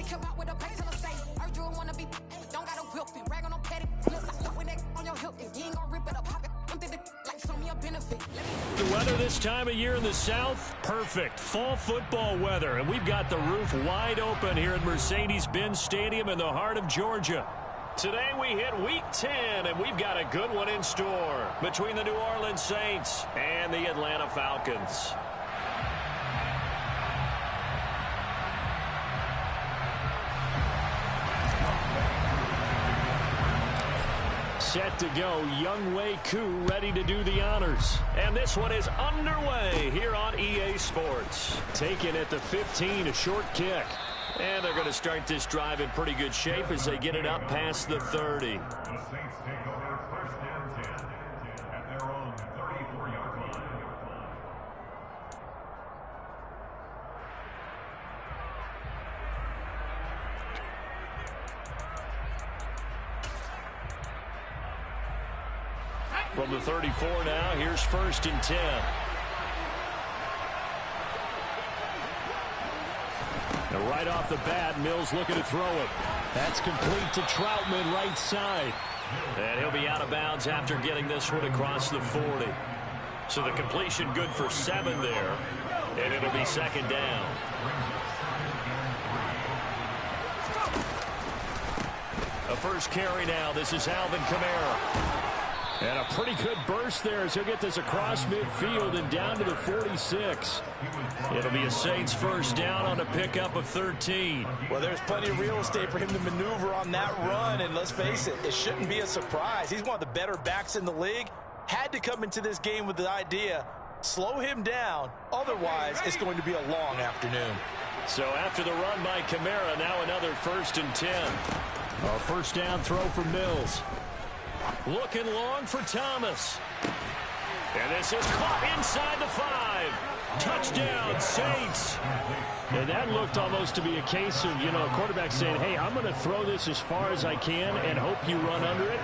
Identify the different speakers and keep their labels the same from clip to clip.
Speaker 1: kept out with a pay till I say, heard you wanna be, don't got a whip and brag on no petty. Look like with that on your hip, and you ain't gonna rip it up, pop it. I'm thinking like show me a benefit.
Speaker 2: The weather this time of year in the South, perfect. Fall football weather, and we've got the roof wide open here at Mercedes-Benz Stadium in the heart of Georgia. Today we hit Week 10, and we've got a good one in store between the New Orleans Saints and the Atlanta Falcons. Set to go, Younghoe Koo ready to do the honors. And this one is underway here on EA Sports. Taken at the 15, a short kick. And they're going to start this drive in pretty good shape as they get it up past the 30.
Speaker 3: The Saints take over first and 10 at their own 34-yard line.
Speaker 2: From the 34 now, here's first and 10. And right off the bat, Mills looking to throw it. That's complete to Troutman, right side. And he'll be out of bounds after getting this one across the 40. So the completion good for 7 there. And it'll be second down. A first carry now. This is Alvin Kamara. And a pretty good burst there as he'll get this across midfield and down to the 46. It'll be a Saints first down on a pickup of 13.
Speaker 4: Well, there's plenty of real estate for him to maneuver on that run, and let's face it, it shouldn't be a surprise. He's one of the better backs in the league. Had to come into this game with the idea, slow him down, otherwise it's going to be a long afternoon.
Speaker 2: So after the run by Kamara, now another first and 10. A first down throw for Mills. Looking long for Thomas. And this is caught inside the 5. Touchdown, Saints. And that looked almost to be a case of, a quarterback saying, hey, I'm going to throw this as far as I can and hope you run under it.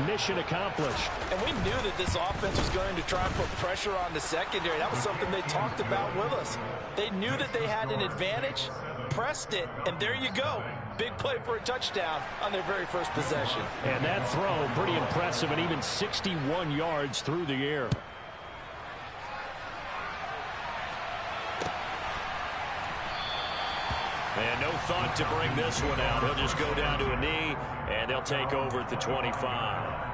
Speaker 2: Mission accomplished.
Speaker 4: And we knew that this offense was going to try and put pressure on the secondary. That was something they talked about with us. They knew that they had an advantage, pressed it, and there you go. Big play for a touchdown on their very first possession.
Speaker 2: And that throw, pretty impressive, and even 61 yards through the air. And no thought to bring this one out. He'll just go down to a knee, and they'll take over at the 25.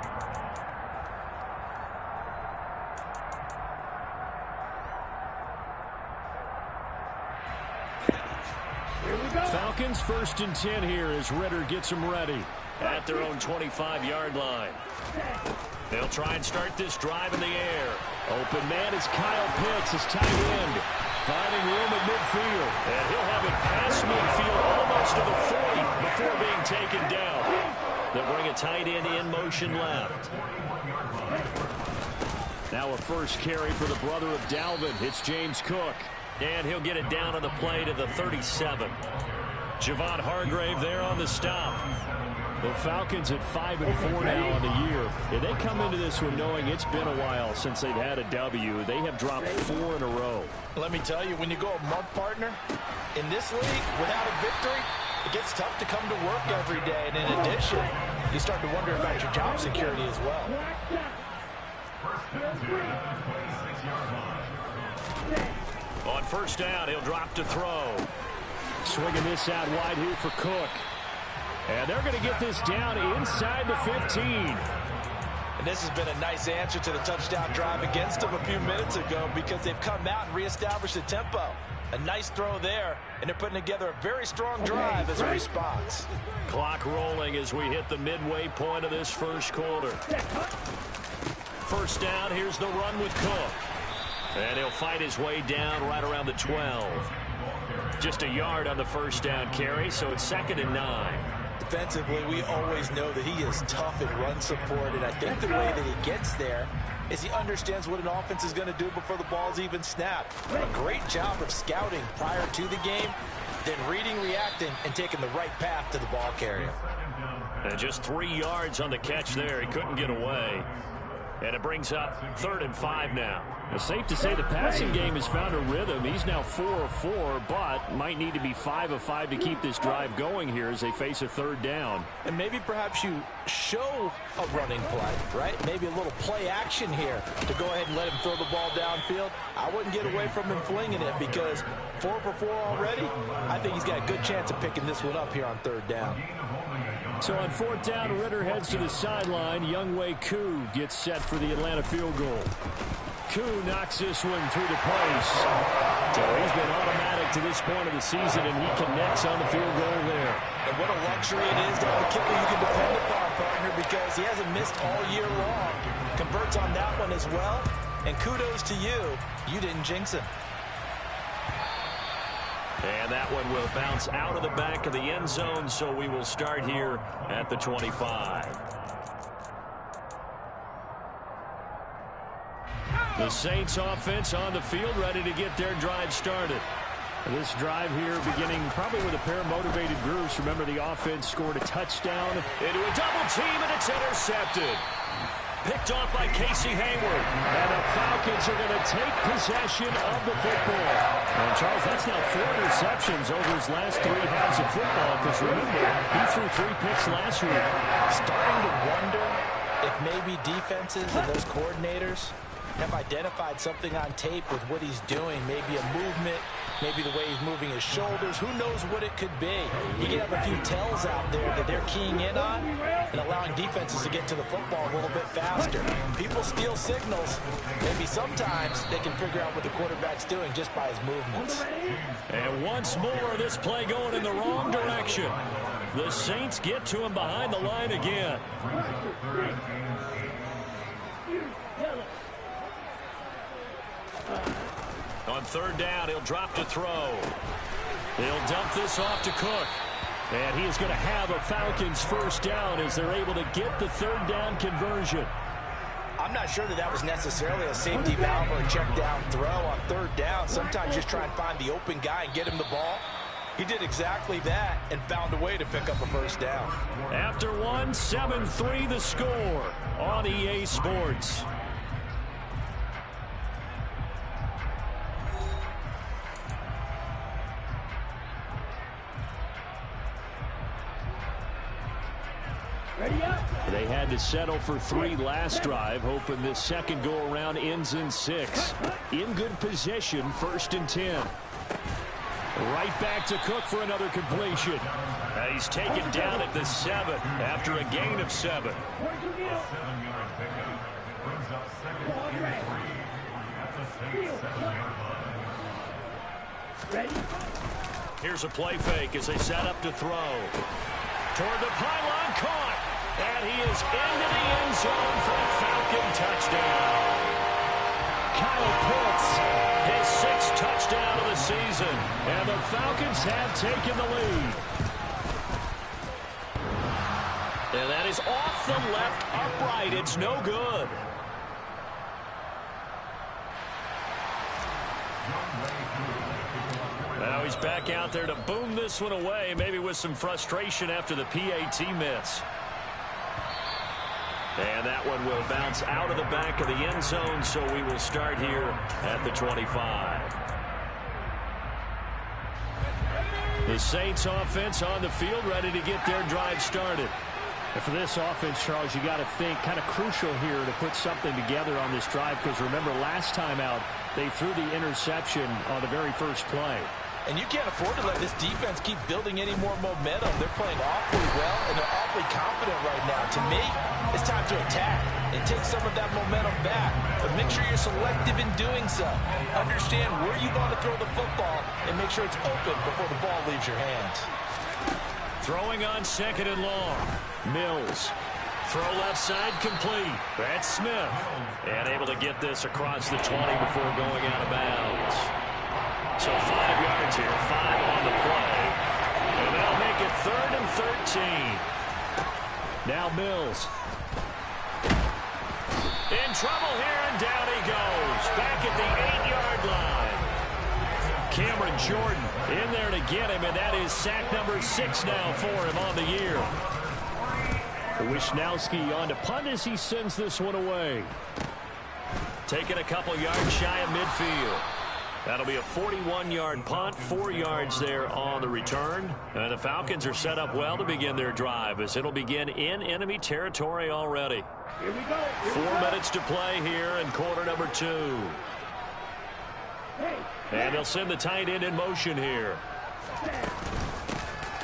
Speaker 2: Falcons first and 10 here as Ritter gets them ready at their own 25-yard line. They'll try and start this drive in the air. Open man is Kyle Pitts, his tight end, finding room at midfield. And he'll have it past midfield almost to the 40 before being taken down. They'll bring a tight end in motion left. Now a first carry for the brother of Dalvin. It's James Cook. And he'll get it down on the play to the 37. Javon Hargrave there on the stop. The Falcons at 5-4 now on the year. And they come into this one knowing it's been a while since they've had a W. They have dropped 4 in a row.
Speaker 4: Let me tell you, when you go a mud partner in this league without a victory, it gets tough to come to work every day. And in addition, you start to wonder about your job security as well.
Speaker 2: On first down, he'll drop to throw. Swinging this out wide here for Cook. And they're going to get this down inside the 15.
Speaker 4: And this has been a nice answer to the touchdown drive against them a few minutes ago because they've come out and reestablished the tempo. A nice throw there, and they're putting together a very strong drive as a response.
Speaker 2: Clock rolling as we hit the midway point of this first quarter. First down, here's the run with Cook. And he'll fight his way down right around the 12. Just a yard on the first down carry, so it's 2nd and 9.
Speaker 4: Defensively, we always know that he is tough in run support, and I think the way that he gets there is he understands what an offense is going to do before the ball's even snapped. A great job of scouting prior to the game, then reading, reacting, and taking the right path to the ball carrier.
Speaker 2: And just 3 yards on the catch there. He couldn't get away. And it brings up 3rd and 5 now.
Speaker 5: It's safe to say the passing game has found a rhythm. He's now 4 of 4, but might need to be 5 of 5 to keep this drive going here as they face a 3rd down.
Speaker 4: And maybe perhaps you show a running play, right? Maybe a little play action here to go ahead and let him throw the ball downfield. I wouldn't get away from him flinging it because 4 for 4 already. I think he's got a good chance of picking this one up here on 3rd down.
Speaker 5: So on 4th down, Ritter heads to the sideline. Younghoe Koo gets set for the Atlanta field goal. Koo knocks this one through the post. So he's been automatic to this point of the season, and he connects on the field goal there.
Speaker 4: And what a luxury it is to have a kicker you can depend upon, partner, because he hasn't missed all year long. Converts on that one as well. And kudos to you. You didn't jinx him.
Speaker 2: And that one will bounce out of the back of the end zone, so we will start here at the 25. The Saints offense on the field, ready to get their drive started.
Speaker 5: This drive here beginning probably with a pair of motivated groups. Remember, the offense scored a touchdown
Speaker 2: into a double team, and it's intercepted. Picked off by Casey Hayward.
Speaker 5: And the Falcons are going to take possession of the football. And, Charles, that's now 4 interceptions over his last 3 halves of football. Because, remember, he threw 3 picks last week.
Speaker 4: Starting to wonder if maybe defenses and those coordinators have identified something on tape with what he's doing. Maybe a movement, maybe the way he's moving his shoulders. Who knows what it could be? You can have a few tells out there that they're keying in on and allowing defenses to get to the football a little bit faster. People steal signals. Maybe sometimes they can figure out what the quarterback's doing just by his movements.
Speaker 2: And once more, this play going in the wrong direction. The Saints get to him behind the line again. On 3rd down, he'll drop to throw. He'll dump this off to Cook.
Speaker 5: And he is going to have a Falcons 1st down as they're able to get the 3rd down conversion.
Speaker 4: I'm not sure that was necessarily a safety valve or a check down throw on 3rd down. Sometimes just try and find the open guy and get him the ball. He did exactly that and found a way to pick up a 1st down.
Speaker 2: After 1, 7-3 the score on EA Sports.
Speaker 5: They had to settle for 3 last drive, hoping this second go-around ends in 6. In good position, 1st and 10. Right back to Cook for another completion.
Speaker 2: He's taken down at the 7 after a gain of 7. Here's a play fake as they set up to throw. Toward the pylon, caught. And he is into the end zone for a Falcon touchdown.
Speaker 5: Kyle Pitts,
Speaker 2: his 6th touchdown of the season.
Speaker 5: And the Falcons have taken the lead.
Speaker 2: And that is off the left upright. It's no good. Now he's back out there to boom this one away, maybe with some frustration after the PAT miss. And that one will bounce out of the back of the end zone, so we will start here at the 25. The Saints offense on the field, ready to get their drive started.
Speaker 5: And for this offense, Charles, you got to think kind of crucial here to put something together on this drive, because remember last time out, they threw the interception on the very first play.
Speaker 4: And you can't afford to let this defense keep building any more momentum. They're playing awfully well, and they're awfully confident right now. To me, it's time to attack and take some of that momentum back. But make sure you're selective in doing so. Understand where you want to throw the football and make sure it's open before the ball leaves your hands.
Speaker 2: Throwing on 2nd and long. Mills. Throw left side complete. That's Smith. And able to get this across the 20 before going out of bounds. So 5 yards here, 5 on the play. And they'll make it 3rd and 13.
Speaker 5: Now Mills.
Speaker 2: In trouble here, and down he goes. Back at the 8-yard line. Cameron Jordan in there to get him, and that is sack number 6 now for him on the year.
Speaker 5: Wisnowski on to punt as he sends this one away.
Speaker 2: Taking a couple yards shy of midfield. That'll be a 41-yard punt, 4 yards there on the return. And the Falcons are set up well to begin their drive as it'll begin in enemy territory already.
Speaker 5: Here we go.
Speaker 2: 4 minutes to play here in quarter number 2. And they'll send the tight end in motion here.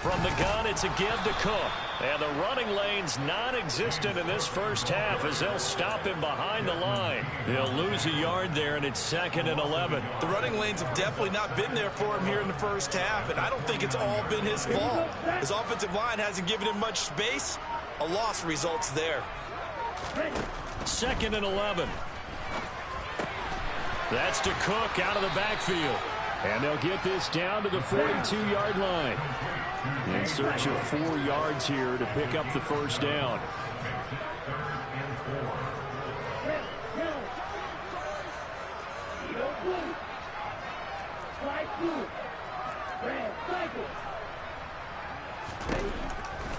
Speaker 2: From the gun, it's a give to Cook. And the running lane's non-existent in this first half as they'll stop him behind the line. They'll lose a yard there, and it's 2nd and 11.
Speaker 4: The running lanes have definitely not been there for him here in the first half, and I don't think it's all been his fault. His offensive line hasn't given him much space. A loss results there.
Speaker 2: 2nd and 11. That's to Cook out of the backfield.
Speaker 5: And they'll get this down to the 42-yard line. In search of 4 yards here to pick up the first down.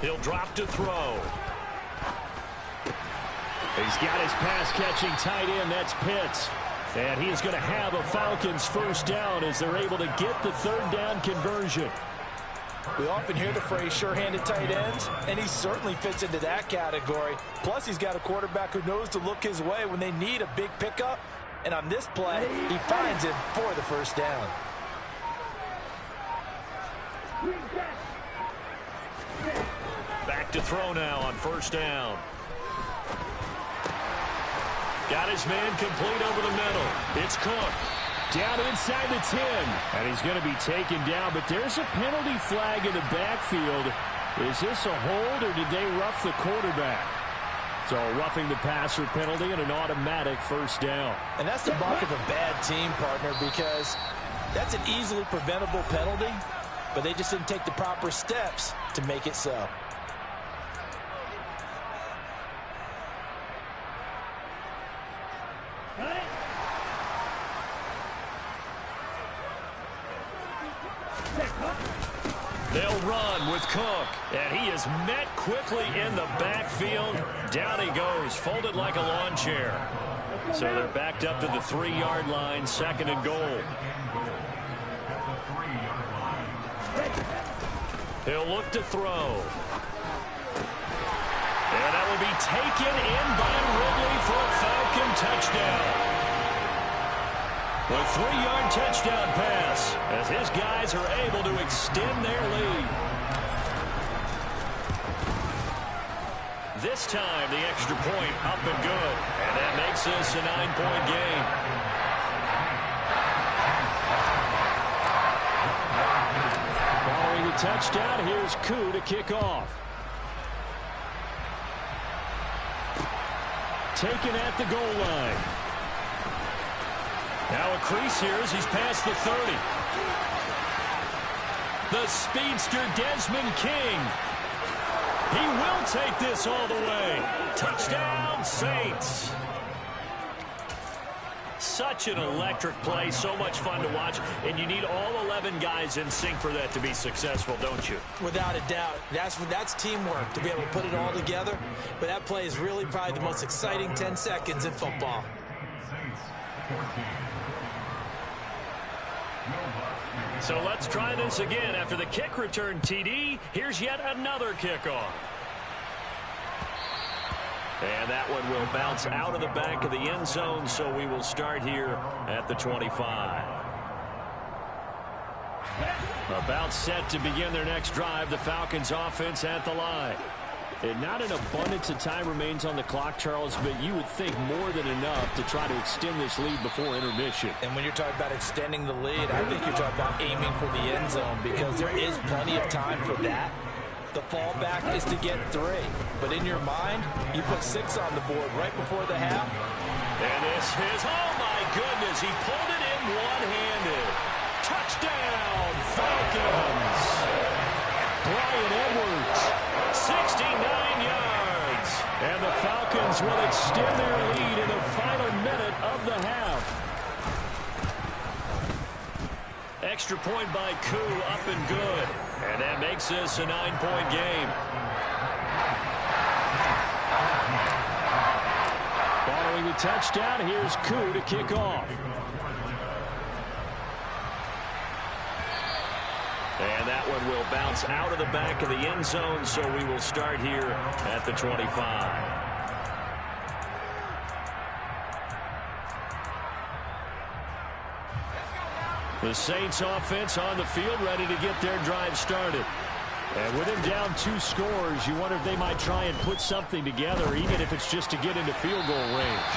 Speaker 2: He'll drop to throw.
Speaker 5: He's got his pass-catching tight end. That's Pitts. And he's going to have a Falcons first down as they're able to get the 3rd down conversion.
Speaker 4: We often hear the phrase sure-handed tight ends, and he certainly fits into that category. Plus, he's got a quarterback who knows to look his way when they need a big pickup. And on this play, he finds it for the first down.
Speaker 2: Back to throw now on first down. Got his man complete over the middle. It's Cook.
Speaker 5: Down inside the 10. And he's going to be taken down, but there's a penalty flag in the backfield. Is this a hold, or did they rough the quarterback? So roughing the passer penalty and an automatic first down.
Speaker 4: And that's the mark of a bad team, partner, because that's an easily preventable penalty, but they just didn't take the proper steps to make it so.
Speaker 2: They'll run with Cook, and he is met quickly in the backfield. Down he goes, folded like a lawn chair. So they're backed up to the 3-yard line, 2nd and goal. He'll look to throw. And that will be taken in by Ridley for a Falcon touchdown. A 3-yard touchdown pass as his guys are able to extend their lead. This time, the extra point up and good. And that makes this a 9-point game.
Speaker 5: Following the touchdown, here's Koo to kick off. Taken at the goal line.
Speaker 2: Now a crease here as he's past the 30. The speedster Desmond King. He will take this all the way. Touchdown, Saints. Such an electric play, so much fun to watch, and you need all 11 guys in sync for that to be successful, don't you?
Speaker 4: Without a doubt. That's teamwork, to be able to put it all together. But that play is really probably the most exciting 10 seconds in football.
Speaker 2: So let's try this again. After the kick return TD, here's yet another kickoff. And that one will bounce out of the back of the end zone, so we will start here at the 25. About set to begin their next drive, the Falcons offense at the line.
Speaker 5: And not an abundance of time remains on the clock, Charles, but you would think more than enough to try to extend this lead before intermission.
Speaker 4: And when you're talking about extending the lead, I think you're talking about aiming for the end zone because there is plenty of time for that. The fallback is to get 3. But in your mind, you put 6 on the board right before the half.
Speaker 2: And this is, oh my goodness, he pulled it in one-handed. Touchdown, Falcons.
Speaker 5: Brian Edwards.
Speaker 2: 69 yards.
Speaker 5: And the Falcons will extend their lead in the final minute of the half.
Speaker 2: Extra point by Koo, up and good. And that makes this a 9-point game.
Speaker 5: Throwing the touchdown, here's Koo to kick off. And that one will bounce out of the back of the end zone, so we will start here at the 25. The Saints offense on the field, ready to get their drive started. And with him down 2 scores, you wonder if they might try and put something together, even if it's just to get into field goal range.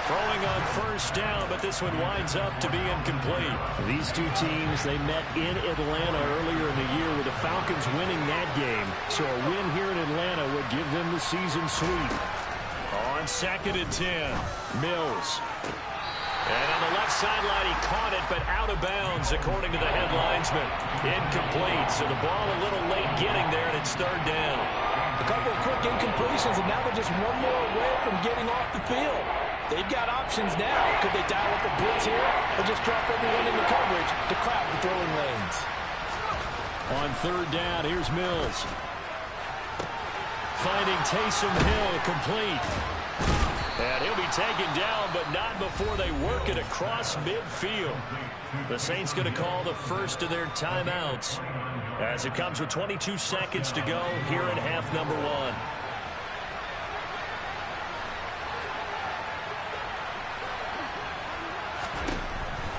Speaker 5: Throwing on first down, but this one winds up to be incomplete. These two teams, they met in Atlanta earlier in the year with the Falcons winning that game. So a win here in Atlanta would give them the season sweep. On 2nd and 10, Mills. And on the left sideline, he caught it, but out of bounds, according to the headlinesman. Incomplete, so the ball a little late getting there, and it's 3rd down.
Speaker 4: A couple of quick incompletions, and now they're just one more away from getting off the field. They've got options now. Could they dial up a blitz here, or just drop everyone into coverage to crowd the throwing lanes?
Speaker 5: On 3rd down, here's Mills. Finding Taysom Hill, complete. And he'll be taken down, but not before they work it across midfield. The Saints going to call the first of their timeouts as it comes with 22 seconds to go here in half number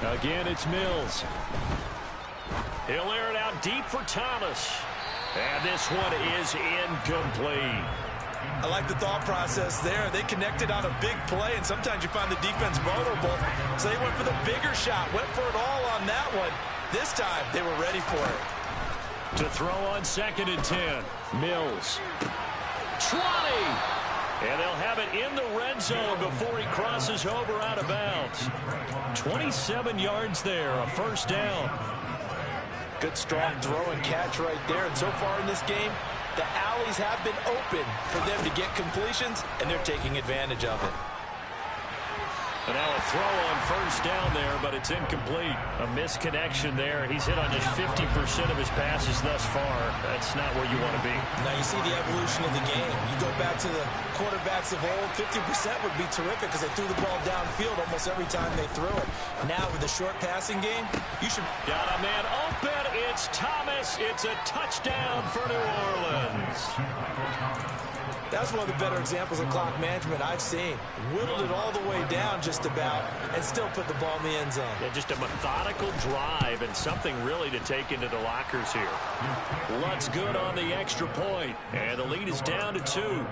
Speaker 5: 1. Again, it's Mills. He'll air it out deep for Thomas. And this one is incomplete.
Speaker 4: I like the thought process there. They connected on a big play, and sometimes you find the defense vulnerable. So they went for the bigger shot, went for it all on that one. This time, they were ready for it.
Speaker 5: To throw on 2nd and 10, Mills. 20! And they'll have it in the red zone before he crosses over out of bounds. 27 yards there, a 1st down.
Speaker 4: Good, strong throw and catch right there. And so far in this game, the alleys have been open for them to get completions, and they're taking advantage of it.
Speaker 5: And now a throw on 1st down there, but it's incomplete. A misconnection there. He's hit on just 50% of his passes thus far. That's not where you want to be.
Speaker 4: Now you see the evolution of the game. You go back to the quarterbacks of old, 50% would be terrific because they threw the ball downfield almost every time they threw it. Now with the short passing game, you should...
Speaker 5: Got a man open. It's Thomas. It's a touchdown for New Orleans.
Speaker 4: That's one of the better examples of clock management I've seen. Whittled it all the way down just about and still put the ball in the end zone.
Speaker 5: Yeah, just a methodical drive and something really to take into the lockers here. Lutt's good on the extra point, and the lead is down to 2.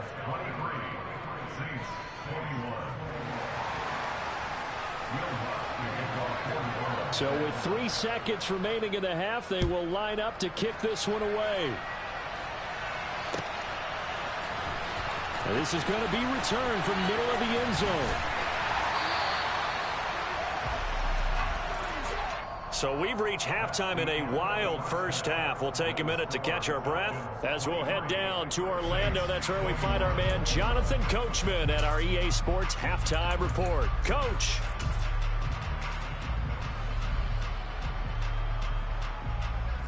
Speaker 5: So with 3 seconds remaining in the half, they will line up to kick this one away. And this is going to be returned from middle of the end zone. So we've reached halftime in a wild first half. We'll take a minute to catch our breath as we'll head down to Orlando. That's where we find our man Jonathan Coachman at our EA Sports Halftime Report. Coach.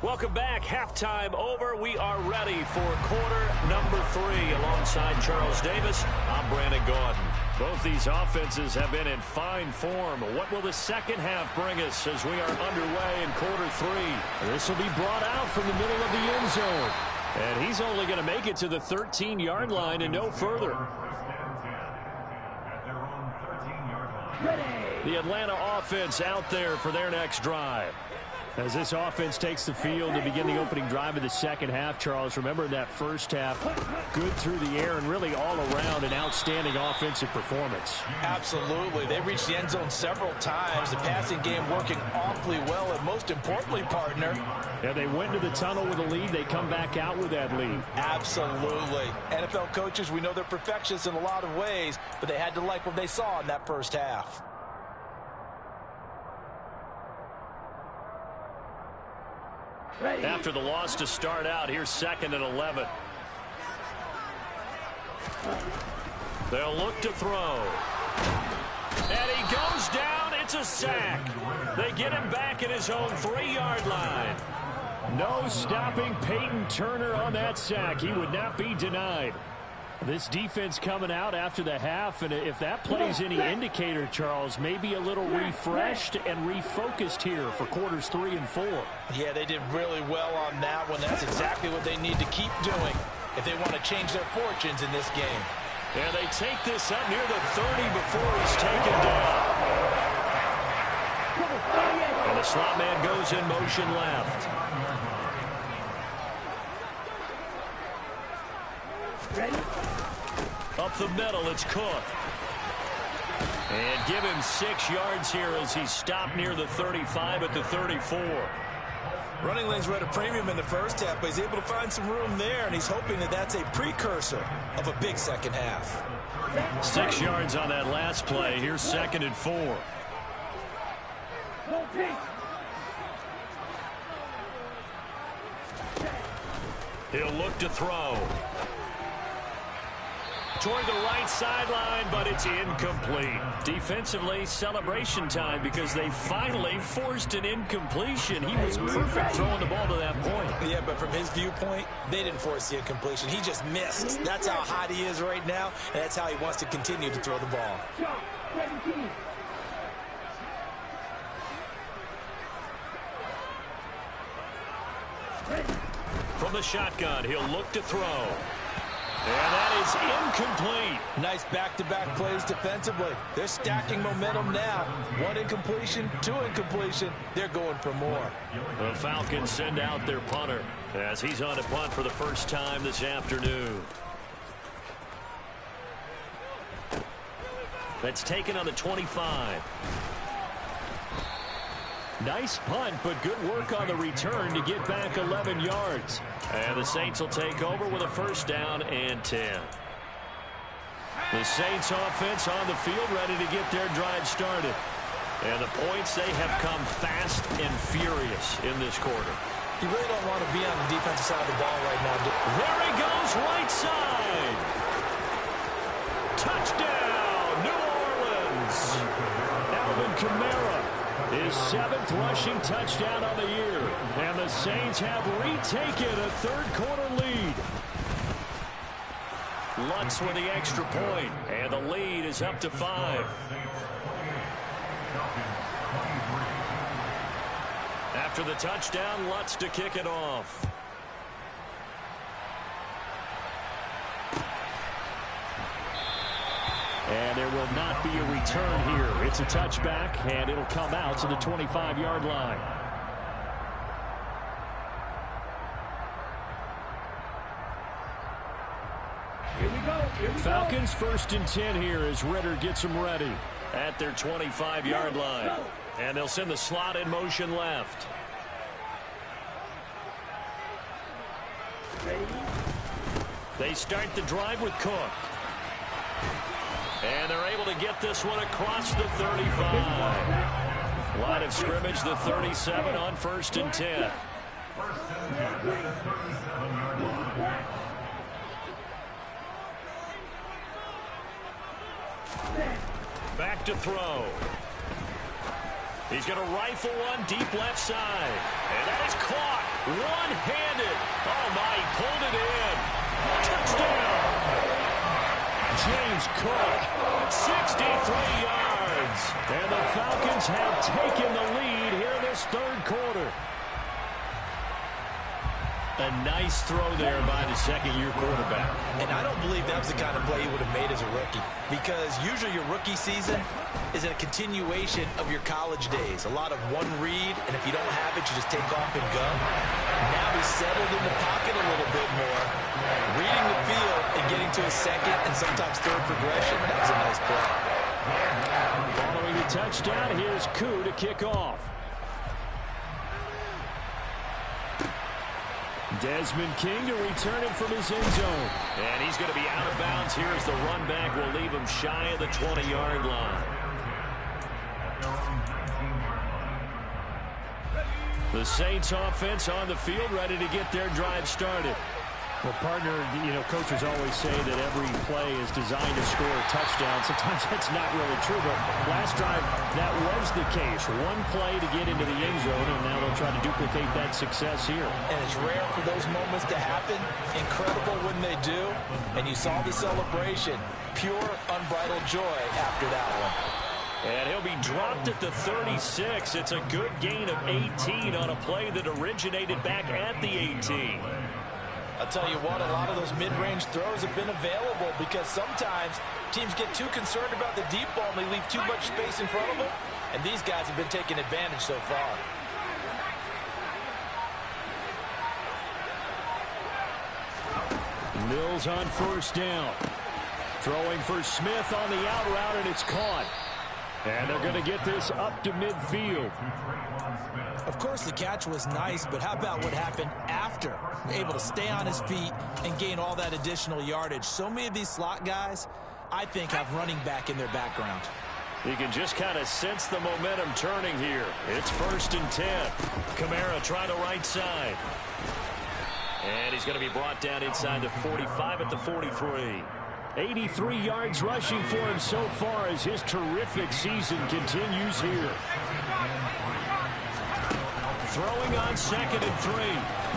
Speaker 5: Welcome back. Halftime over. We are ready for quarter number 3. Alongside Charles Davis, I'm Brandon Gaudin. Both these offenses have been in fine form. What will the second half bring us as we are underway in quarter 3? This will be brought out from the middle of the end zone. And he's only going to make it to the 13-yard line and no further. The Atlanta offense out there for their next drive. As this offense takes the field to begin the opening drive of the second half, Charles, remember that first half, good through the air and really all around an outstanding offensive performance.
Speaker 4: Absolutely. They reached the end zone several times. The passing game working awfully well, and most importantly, partner.
Speaker 5: Yeah, they went into the tunnel with a lead. They come back out with that lead.
Speaker 4: Absolutely. NFL coaches, we know they're perfectionists in a lot of ways, but they had to like what they saw in that first half.
Speaker 5: After the loss to start out, here's 2nd and 11. They'll look to throw. And he goes down. It's a sack. They get him back at his own 3-yard line. No stopping Peyton Turner on that sack. He would not be denied. This defense coming out after the half, and if that plays any indicator, Charles, maybe a little refreshed and refocused here for quarters 3 and 4.
Speaker 4: Yeah, they did really well on that one. That's exactly what they need to keep doing if they want to change their fortunes in this game.
Speaker 2: And they take this up near the 30 before he's taken down. And the slot man goes in motion left.
Speaker 5: Ready?
Speaker 2: Up the middle, it's Cook. And give him 6 yards here as he's stopped near the 35 at the 34.
Speaker 4: Running lanes were at a premium in the first half, but he's able to find some room there, and he's hoping that that's a precursor of a big second half.
Speaker 2: 6 yards on that last play. Here's 2nd and 4. He'll look to throw. Toward the right sideline, but it's incomplete. Defensively, celebration time because they finally forced an incompletion. He was perfect throwing the ball to that point.
Speaker 4: Yeah, but from his viewpoint, they didn't force the incompletion. He just missed. That's how hot he is right now, and that's how he wants to continue to throw the ball.
Speaker 2: From the shotgun, he'll look to throw. And that is incomplete.
Speaker 4: Nice back-to-back plays defensively. They're stacking momentum now. 1 incompletion, 2 incompletion. They're going for more.
Speaker 2: The Falcons send out their punter as he's on a punt for the first time this afternoon. That's taken on the 25. Nice punt, but good work on the return to get back 11 yards. And the Saints will take over with a 1st down and 10. The Saints offense on the field ready to get their drive started. And the points, they have come fast and furious in this quarter.
Speaker 4: You really don't want to be on the defensive side of the ball right now.
Speaker 2: There he goes, right side. Touchdown, New Orleans. Alvin Kamara. His 7th rushing touchdown on the year. And the Saints have retaken a 3rd-quarter lead. Lutz with the extra point, and the lead is up to 5. After the touchdown, Lutz to kick it off. And there will not be a return here. It's a touchback, and it'll come out to the 25-yard line.
Speaker 5: Here we go.
Speaker 2: Falcons 1st and 10 here as Ritter gets them ready at their 25-yard line. And they'll send the slot in motion left. They start the drive with Cook. And they're able to get this one across the 35. Line of scrimmage, the 37 on 1st and 10. Back to throw. He's going to rifle one deep left side. And that is caught. One-handed. Oh, my, he pulled it in. Touchdown. James Cook, 63 yards. And the Falcons have taken the lead here in this 3rd quarter. A nice throw there by the 2nd-year quarterback.
Speaker 4: And I don't believe that was the kind of play he would have made as a rookie, because usually your rookie season is a continuation of your college days. A lot of one read, and if you don't have it, you just take off and go. Now he's settled in the pocket a little bit more, reading the field and getting to a 2nd and sometimes 3rd progression. That was a nice play.
Speaker 5: Following the touchdown, here's Koo to kick off. Desmond King to return it from his end zone.
Speaker 2: And he's going to be out of bounds here as the run back will leave him shy of the 20-yard line. The Saints offense on the field ready to get their drive started.
Speaker 5: Well, partner, coaches always say that every play is designed to score a touchdown. Sometimes that's not really true, but last drive, that was the case. One play to get into the end zone, and now they'll try to duplicate that success here.
Speaker 4: And it's rare for those moments to happen. Incredible when they do. And you saw the celebration. Pure, unbridled joy after that one.
Speaker 2: And he'll be dropped at the 36. It's a good gain of 18 on a play that originated back at the 18.
Speaker 4: I'll tell you what, a lot of those mid-range throws have been available because sometimes teams get too concerned about the deep ball and they leave too much space in front of them. And these guys have been taking advantage so far.
Speaker 5: Mills on first down. Throwing for Smith on the out route, and it's caught. And they're going to get this up to midfield.
Speaker 4: Of course, the catch was nice, but how about what happened after? Able to stay on his feet and gain all that additional yardage. So many of these slot guys, I think, have running back in their background.
Speaker 2: You can just kind of sense the momentum turning here. It's 1st and 10. Kamara trying to right side. And he's going to be brought down inside the 45 at the 43.
Speaker 5: 83 yards rushing for him so far as his terrific season continues here. Throwing on 2nd and 3.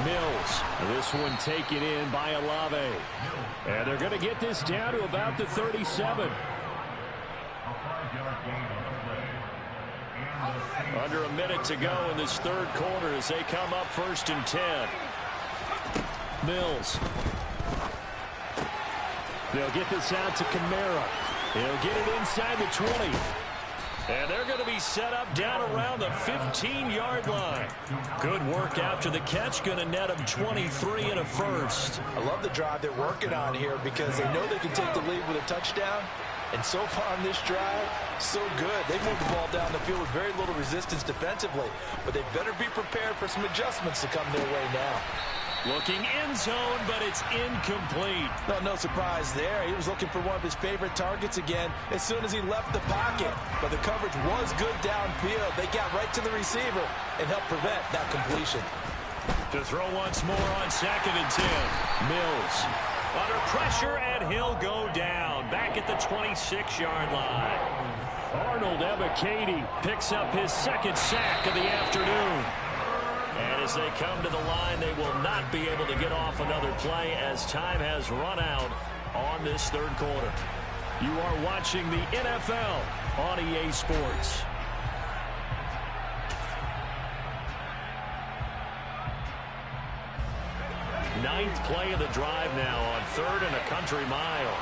Speaker 5: Mills. This one taken in by Olave. And they're going to get this down to about the 37.
Speaker 2: Under a minute to go in this 3rd quarter as they come up 1st and 10.
Speaker 5: Mills. They'll get this out to Kamara. He'll get it inside the 20.
Speaker 2: And they're going to be set up down around the 15-yard line. Good work after the catch. Going to net them 23 and a first.
Speaker 4: I love the drive they're working on here because they know they can take the lead with a touchdown. And so far on this drive, so good. They moved the ball down the field with very little resistance defensively. But they better be prepared for some adjustments to come their way now.
Speaker 2: Looking end zone, but it's incomplete.
Speaker 4: No surprise there. He was looking for one of his favorite targets again as soon as he left the pocket. But the coverage was good downfield. They got right to the receiver and helped prevent that completion.
Speaker 2: To throw once more on 2nd and 10. Mills under pressure, and he'll go down. Back at the 26-yard line.
Speaker 5: Arnold Ebiketie picks up his 2nd sack of the afternoon.
Speaker 2: And as they come to the line, they will not be able to get off another play as time has run out on this 3rd quarter.
Speaker 5: You are watching the NFL on EA Sports.
Speaker 2: Ninth play of the drive now on 3rd and a country mile.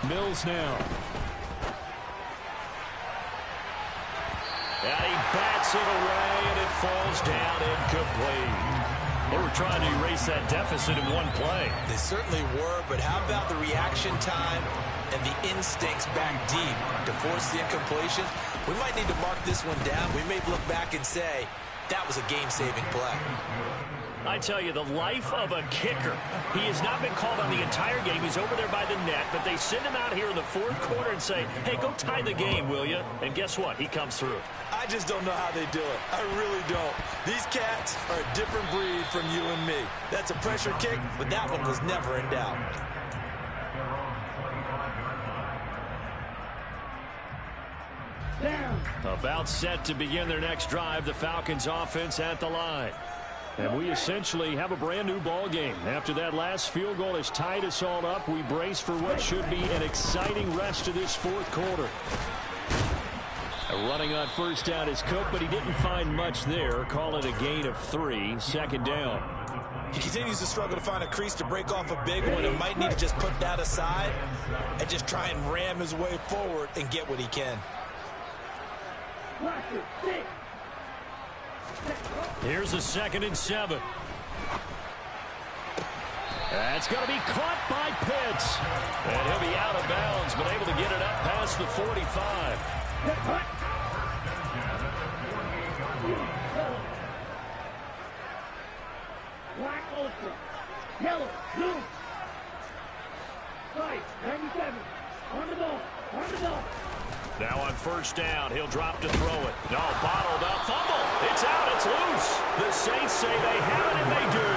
Speaker 5: Mills now.
Speaker 2: And he bats it away, and it falls down incomplete.
Speaker 5: They were trying to erase that deficit in one play.
Speaker 4: They certainly were, but how about the reaction time and the instincts back deep to force the incompletion? We might need to mark this one down. We may look back and say, that was a game-saving play.
Speaker 2: I tell you, the life of a kicker. He has not been called on the entire game. He's over there by the net, but they send him out here in the 4th quarter and say, hey, go tie the game, will you? And guess what? He comes through.
Speaker 4: I just don't know how they do it. I really don't. These cats are a different breed from you and me. That's a pressure kick, but that one was never in doubt.
Speaker 5: About set to begin their next drive, the Falcons offense at the line. And we essentially have a brand new ball game. After that last field goal has tied us all up, we brace for what should be an exciting rest of this 4th quarter. Running on first down is Cook, but he didn't find much there. Call it a gain of 3, 2nd down.
Speaker 4: He continues to struggle to find a crease to break off a big one and might need to just put that aside and just try and ram his way forward and get what he can.
Speaker 5: Here's a 2nd and 7. That's going to be caught by Pitts.
Speaker 2: And he'll be out of bounds, but able to get it up past the 45.
Speaker 6: Black ultra. Yellow. Blue. Right. 97. On the ball. On the ball.
Speaker 2: Now on first down, he'll drop to throw it. No, bottled up. Fumble. It's out. It's loose. The Saints say they have it, and they do.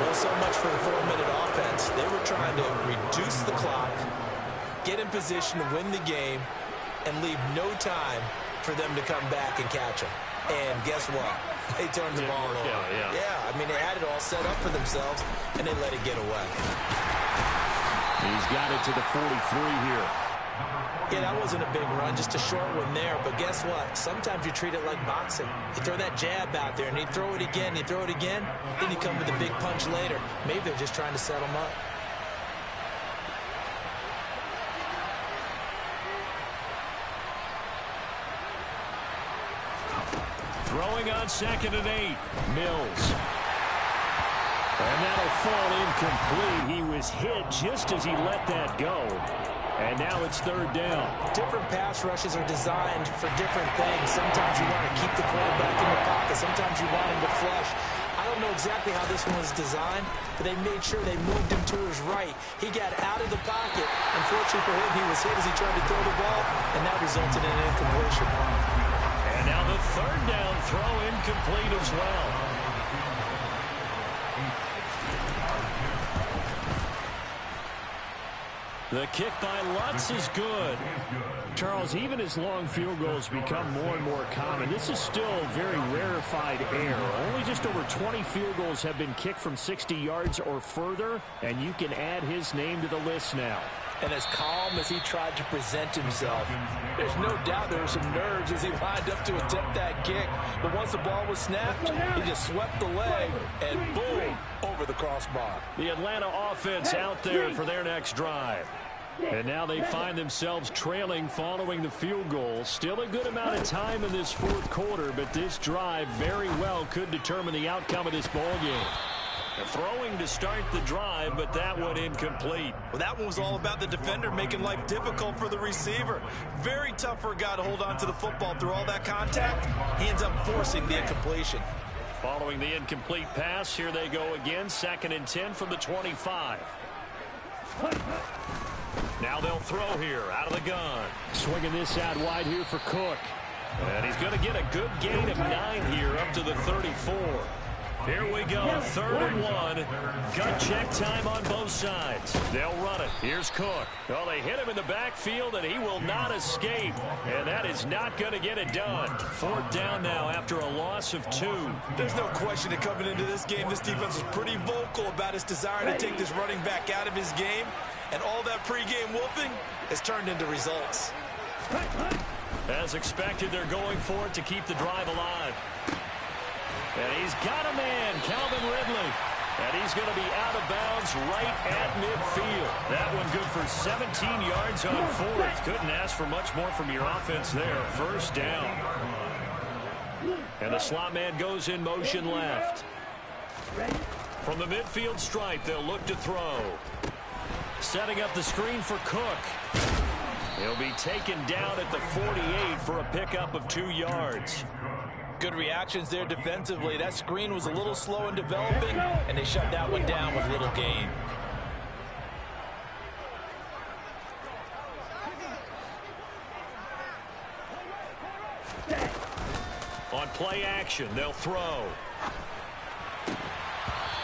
Speaker 4: Well, so much for the 4-minute offense. They were trying to reduce the clock, get in position to win the game, and leave no time for them to come back and catch them. And guess what? They turned the ball over.
Speaker 2: Yeah,
Speaker 4: I mean, they had it all set up for themselves, and they let it get away.
Speaker 5: He's got it to the 43 here.
Speaker 4: Yeah, that wasn't a big run, just a short one there. But guess what? Sometimes you treat it like boxing. You throw that jab out there, and you throw it again, then you come with a big punch later. Maybe they're just trying to set them up.
Speaker 5: Throwing on 2nd and 8. Mills. And that'll fall incomplete. He was hit just as he let that go. And now it's 3rd down.
Speaker 4: Different pass rushes are designed for different things. Sometimes you want to keep the quarterback in the pocket. Sometimes you want him to flush. I don't know exactly how this one was designed, but they made sure they moved him to his right. He got out of the pocket. Unfortunately for him, he was hit as he tried to throw the ball, and that resulted in an incompletion.
Speaker 5: And now the 3rd down throw incomplete as well. The kick by Lutz is good. Charles, even as long field goals become more and more common, this is still very rarefied air. Only just over 20 field goals have been kicked from 60 yards or further, and you can add his name to the list now.
Speaker 4: And as calm as he tried to present himself, there's no doubt there were some nerves as he lined up to attempt that kick. But once the ball was snapped, he just swept the leg and boom, over the crossbar.
Speaker 5: The Atlanta offense out there for their next drive. And now they find themselves trailing following the field goal. Still a good amount of time in this 4th quarter, but this drive very well could determine the outcome of this ball game. Throwing to start the drive, but that one incomplete.
Speaker 4: Well, that one was all about the defender making life difficult for the receiver. Very tough for a guy to hold on to the football through all that contact. He ends up forcing the incompletion.
Speaker 5: Following the incomplete pass, here they go again. 2nd and 10 from the 25. Now they'll throw here out of the gun. Swinging this out wide here for Cook. And he's going to get a good gain of 9 here up to the 34. Here we go, 3rd and 1. Gut check time on both sides. They'll run it. Here's Cook. Well, they hit him in the backfield, and he will not escape. And that is not going to get it done. 4th down now after a loss of 2.
Speaker 4: There's no question that coming into this game, this defense was pretty vocal about its desire to take this running back out of his game. And all that pregame whooping has turned into results.
Speaker 5: As expected, they're going for it to keep the drive alive. And he's got a man, Calvin Ridley. And he's going to be out of bounds right at midfield. That one good for 17 yards on 4th. Couldn't ask for much more from your offense there. 1st down. And the slot man goes in motion left. From the midfield stripe, they'll look to throw. Setting up the screen for Cook. He'll be taken down at the 48 for a pickup of 2 yards.
Speaker 4: Good reactions there defensively. That screen was a little slow in developing, and they shut that one down with little gain.
Speaker 5: On play action, they'll throw.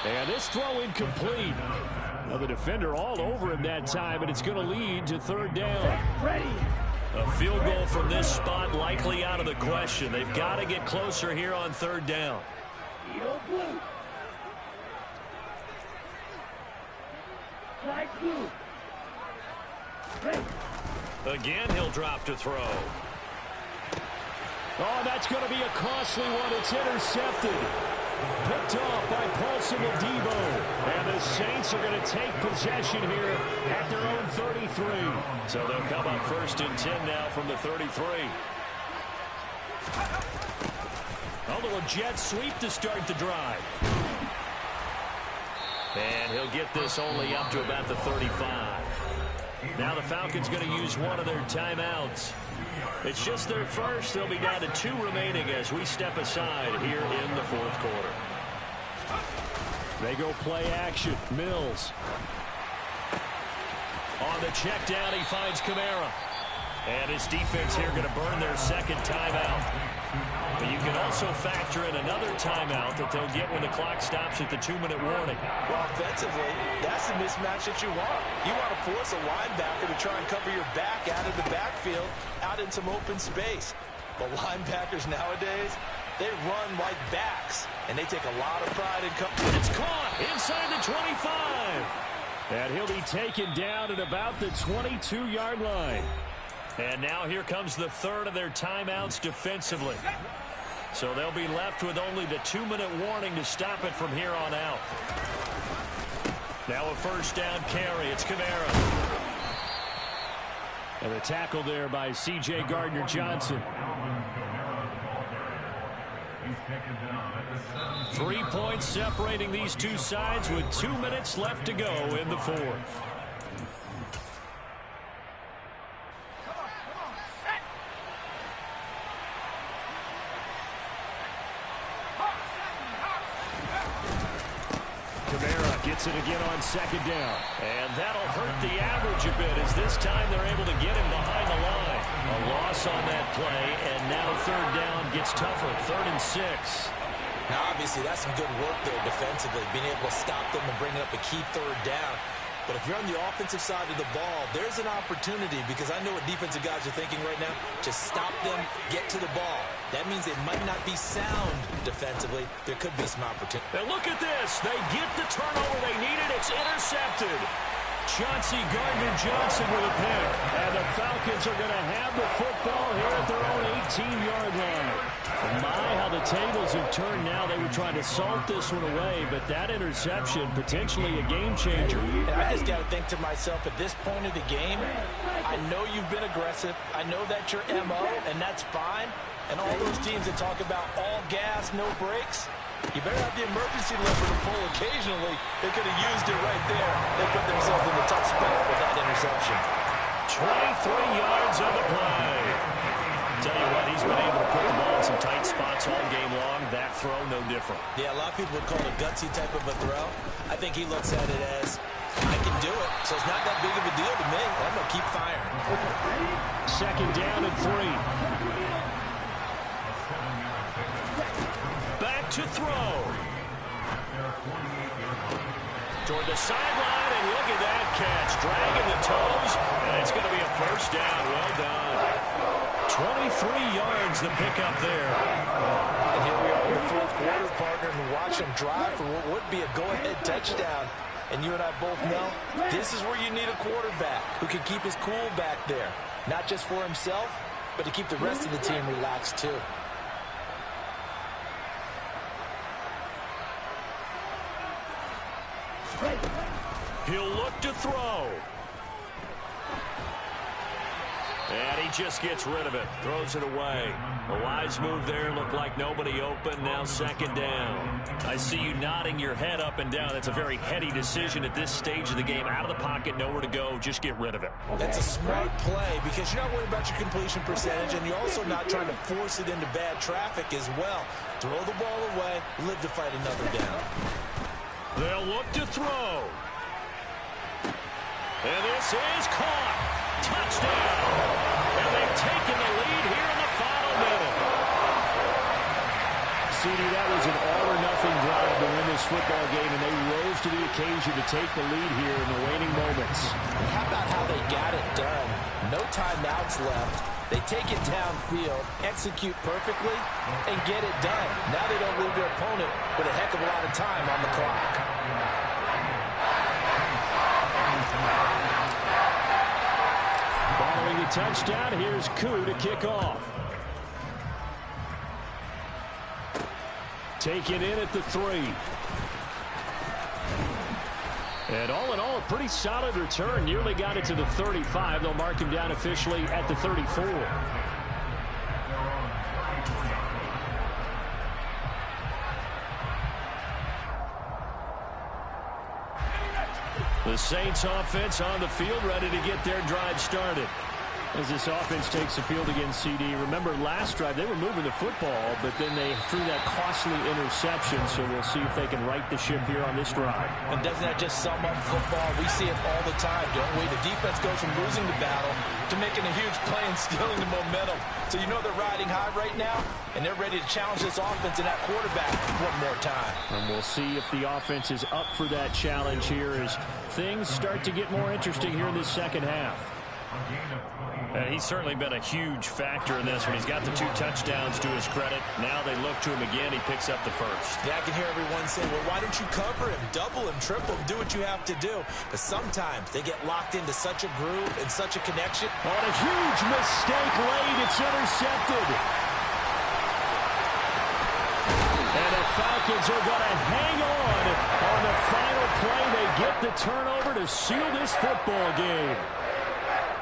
Speaker 5: And this throw incomplete. Well, the defender all over him that time, and it's going to lead to 3rd down. A field goal from this spot likely out of the question. They've got to get closer here on 3rd down. Again, he'll drop to throw. Oh, that's going to be a costly one. It's intercepted. Picked off by Paulson Adebo. And the Saints are going to take possession here at their own 33. So they'll come up 1st and 10 now from the 33. A little jet sweep to start the drive. And he'll get this only up to about the 35. Now the Falcons going to use one of their timeouts. It's just their first. They'll be down to 2 remaining as we step aside here in the 4th quarter. They go play action. Mills. On the check down, he finds Kamara. And his defense here going to burn their 2nd timeout. But you can also factor in another timeout that they'll get when the clock stops at the 2-minute warning.
Speaker 4: Well, offensively, that's the mismatch that you want. You want to force a linebacker to try and cover your back out of the backfield, out in some open space. But linebackers nowadays, they run like backs, and they take a lot of pride in
Speaker 5: It's caught inside the 25. And he'll be taken down at about the 22-yard line. And now here comes the third of their timeouts defensively. So they'll be left with only the 2-minute warning to stop it from here on out. Now a first down carry. It's Kamara. And the tackle there by C.J. Gardner-Johnson. 3 points separating these two sides with 2 minutes left to go in the fourth. Gets it again on second down. And that'll hurt the average a bit as this time they're able to get him behind the line. A loss on that play, and now third down gets tougher. 3rd and 6.
Speaker 4: Now, obviously, that's some good work there defensively, being able to stop them and bring up a key third down. But if you're on the offensive side of the ball, there's an opportunity because I know what defensive guys are thinking right now. Just stop them, get to the ball. That means they might not be sound defensively. There could be some opportunity.
Speaker 5: Now look at this. They get the turnover they needed. It's intercepted. Chauncey Gardner-Johnson with a pick. And the Falcons are going to have the football here at their own 18-yard line. My, how the tables have turned now. They were trying to salt this one away, but that interception, potentially a game changer.
Speaker 4: And I just got to think to myself, at this point of the game, I know you've been aggressive. I know that's your MO, and that's fine. And all those teams that talk about all gas, no brakes, you better have the emergency lever to pull occasionally. They could have used it right there. They put themselves in a tough spot with that interception.
Speaker 5: 23 yards on the play. Tell you what, he's been able to put the ball in some tight spots all game long. That throw, no different.
Speaker 4: Yeah, a lot of people would call it a gutsy type of a throw. I think he looks at it as, I can do it, so it's not that big of a deal to me. I'm going to keep firing.
Speaker 5: Second down and 3. Back to throw. Toward the sideline, and look at that catch. Dragging the toes, and it's going to be a first down. Well done. 23 yards the pickup there.
Speaker 4: And here we are in the fourth quarter, partner, and watch him drive for what would be a go-ahead touchdown. And you and I both know this is where you need a quarterback who can keep his cool back there. Not just for himself, but to keep the rest of the team relaxed too.
Speaker 5: He'll look to throw. And he just gets rid of it. Throws it away. A wise move there. Looked like nobody open. Now second down. I see you nodding your head up and down. That's a very heady decision at this stage of the game. Out of the pocket, nowhere to go. Just get rid of it.
Speaker 4: That's a smart play because you're not worried about your completion percentage, and you're also not trying to force it into bad traffic as well. Throw the ball away. Live to fight another down.
Speaker 5: They'll look to throw. And this is caught. Touchdown. And they've taken the lead here in the final minute. CD, that was an all-or-nothing drive to win this football game, and they rose to the occasion to take the lead here in the waning moments.
Speaker 4: How about how they got it done? No timeouts left. They take it downfield, execute perfectly, and get it done. Now they don't leave their opponent with a heck of a lot of time on the clock.
Speaker 5: Following the touchdown, here's Koo to kick off. Taken in at the 3. And all in all, a pretty solid return. Nearly got it to the 35. They'll mark him down officially at the 34. The Saints offense on the field, ready to get their drive started. As this offense takes the field against CD. Remember last drive, they were moving the football, but then they threw that costly interception, so we'll see if they can right the ship here on this drive.
Speaker 4: And doesn't that just sum up football? We see it all the time, don't we? The defense goes from losing the battle to making a huge play and stealing the momentum. So you know they're riding high right now, and they're ready to challenge this offense and that quarterback one more time.
Speaker 5: And we'll see if the offense is up for that challenge here as things start to get more interesting here in this second half.
Speaker 3: A gain of 20
Speaker 2: And he's certainly been a huge factor in this when he's got the 2 touchdowns to his credit. Now they look to him again. He picks up the first.
Speaker 4: Yeah, I can hear everyone saying, well, why don't you cover him, double him, triple him, do what you have to do. But sometimes they get locked into such a groove and such a connection.
Speaker 5: On a huge mistake late, it's intercepted. And the Falcons are going to hang on the final play. They get the turnover to seal this football game.